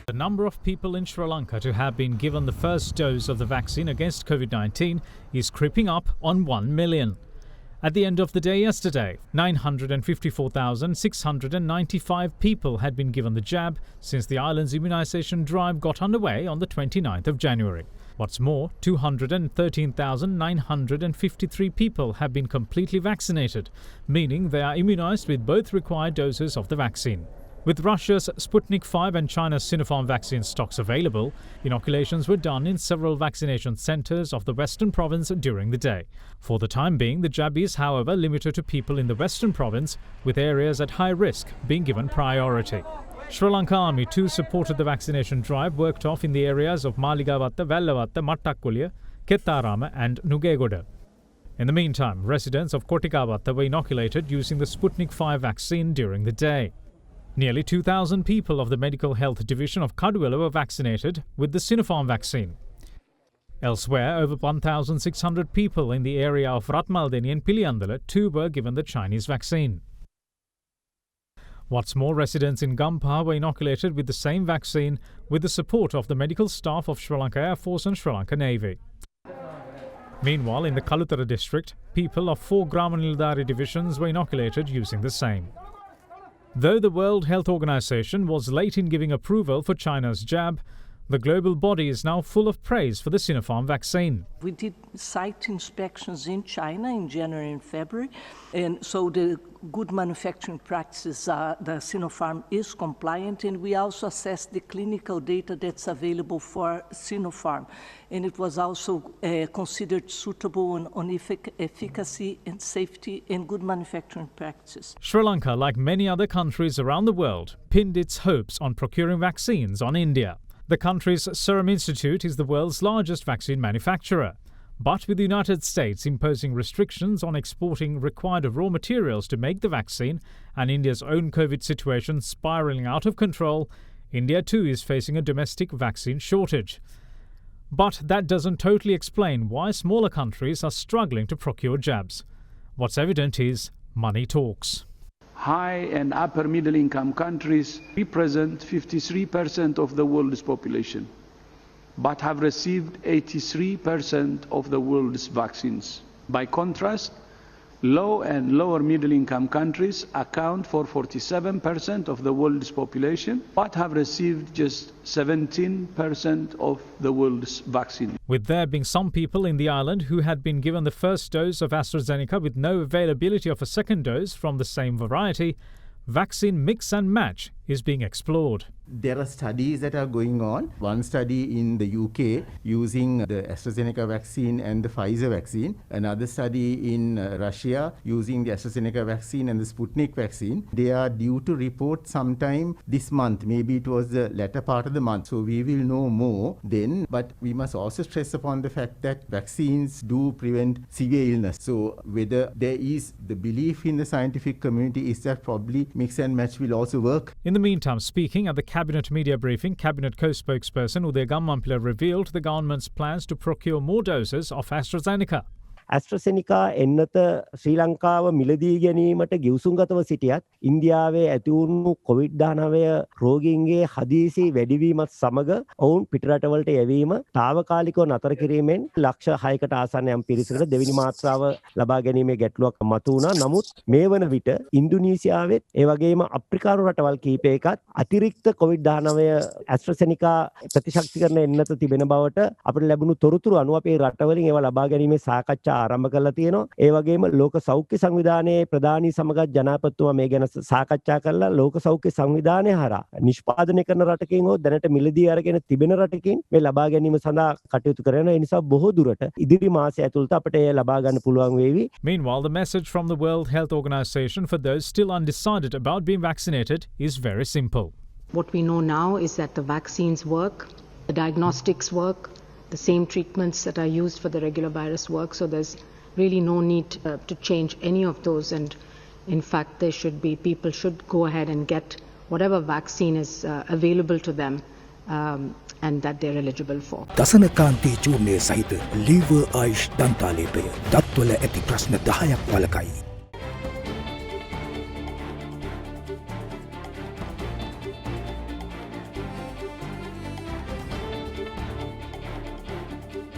The number of people in Sri Lanka to have been given the first dose of the vaccine against COVID-19 is creeping up on 1 million. At the end of the day yesterday, 954,695 people had been given the jab since the island's immunisation drive got underway on the 29th of January. What's more, 213,953 people have been completely vaccinated, meaning they are immunised with both required doses of the vaccine. With Russia's Sputnik V and China's Sinopharm vaccine stocks available, inoculations were done in several vaccination centres of the Western Province during the day. For the time being, the jab is, however, limited to people in the Western Province, with areas at high risk being given priority. Sri Lanka Army too supported the vaccination drive worked off in the areas of Maligavatta, Vellavatta, Mattakkuliya, Kettarama and Nugegoda. In the meantime, residents of Kotikavatta were inoculated using the Sputnik V vaccine during the day. Nearly 2,000 people of the Medical Health Division of Kaduwela were vaccinated with the Sinopharm vaccine. Elsewhere, over 1,600 people in the area of Ratmaldeni and Piliyandala too were given the Chinese vaccine. What's more, residents in Gampaha were inoculated with the same vaccine with the support of the medical staff of Sri Lanka Air Force and Sri Lanka Navy. Meanwhile, in the Kalutara district, people of 4 Grama Nilladhari divisions were inoculated using the same. Though the World Health Organization was late in giving approval for China's jab, the global body is now full of praise for the Sinopharm vaccine. We did site inspections in China in January and February, and so the good manufacturing practices, the Sinopharm is compliant, and we also assessed the clinical data that's available for Sinopharm, and it was also considered suitable on efficacy and safety and good manufacturing practices. Sri Lanka, like many other countries around the world, pinned its hopes on procuring vaccines on India. The country's Serum Institute is the world's largest vaccine manufacturer. But with the United States imposing restrictions on exporting required raw materials to make the vaccine and India's own COVID situation spiralling out of control, India too is facing a domestic vaccine shortage. But that doesn't totally explain why smaller countries are struggling to procure jabs. What's evident is money talks. High and upper middle income countries represent 53% of the world's population, but have received 83% of the world's vaccines. By contrast, low and lower middle income countries account for 47% of the world's population, but have received just 17% of the world's vaccine. With there being some people in the island who had been given the first dose of AstraZeneca with no availability of a second dose from the same variety, vaccine mix and match is being explored. There are studies that are going on. One study in the UK using the AstraZeneca vaccine and the Pfizer vaccine. Another study in Russia using the AstraZeneca vaccine and the Sputnik vaccine. They are due to report sometime this month. Maybe it was the latter part of the month. So we will know more then. But we must also stress upon the fact that vaccines do prevent severe illness. So whether there is the belief in the scientific community is that probably mix and match will also work. In the meantime, speaking at the Cabinet media briefing, Cabinet co-spokesperson Uday Gammanpilla revealed the government's plans to procure more doses of AstraZeneca. AstraZeneca එන්නත ශ්‍රී ලංකාව මිලදී ගැනීමට ගිවිසුම්ගතව සිටියත් ඉන්දියාවේ ඇති වුණු COVID-19 රෝගීන්ගේ හදිසි වැඩිවීමත් සමග ඔවුන් පිටරටවලට යැවීම తాවකාලිකව නතර කිරීමෙන් ලක්ෂ 6කට ආසන්න යම් පිරිසකට දෙවෙනි මාත්‍රාව ලබා ගැනීමේ ගැටලුවක් මතු වුණා. නමුත් මේ වන විට ඉන්දුනීසියාවෙත් ඒ වගේම අප්‍රිකානු රටවල් කිහිපයකත් අතිරික්ත COVID-19 AstraZeneca ප්‍රතිශක්තිකරණ එන්නත තිබෙන බවට අපිට ලැබුණු තොරතුරු අනුව අපේ රටවලින් ඒවා ලබා ගැනීමේ සාකච්ඡා ආරම්භ කරලා තියෙනවා. ඒ වගේම ලෝක සෞඛ්‍ය සංවිධානයේ ප්‍රධානී සමගත් ජනාධිපතිතුමා මේ ගැන සාකච්ඡා කරලා ලෝක සෞඛ්‍ය සංවිධානය හරහා නිෂ්පාදනය කරන රටකින් හෝ දැනට මිලදී අරගෙන තිබෙන රටකින් මේ ලබා ගැනීම සඳහා කටයුතු කරනවා. ඒ නිසා බොහෝ දුරට ඉදිරි මාසය ඇතුළත අපිට ඒ ලබා ගන්න පුළුවන් වේවි. Meanwhile, the message from the World Health Organization for those still undecided about being vaccinated is very simple. What we know now is that the vaccines work, the diagnostics work, the same treatments that are used for the regular virus work, so there's really no need to change any of those, and in fact people should go ahead and get whatever vaccine is available to them and that they're eligible for. දසනකාන්ති චූර්ණයේ සහිත lever ආයුෂ් දන්තාලේපය දත්වල ඇති ප්‍රශ්න 10ක් වළකයි.